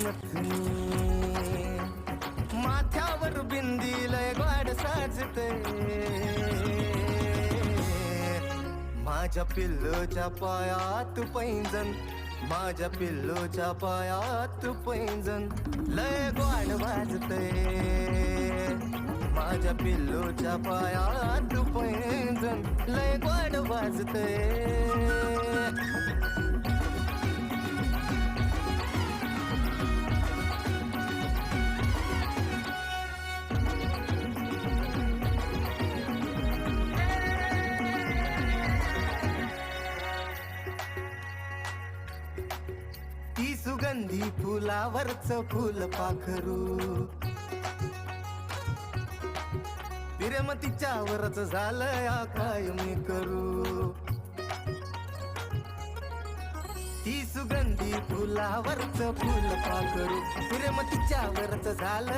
नथनी, माथ्यावर बिंदी लय गोड साजते, माझ्या पिल्लूच्या पायात पैंजण, माझ्या पिल्लूच्या पायात पैंजण लय गोड वाजते, माझ्या पिल्लूच्या पायात पैंजण लय गोड वाजते. ती सुगंधी फुलावरच फुल पाखरू, विरमतीच्यावरच झालंय काय मी करू. ती सुगंधी फुलावरच फुल पाखरू, विरमतीच्यावरच झालं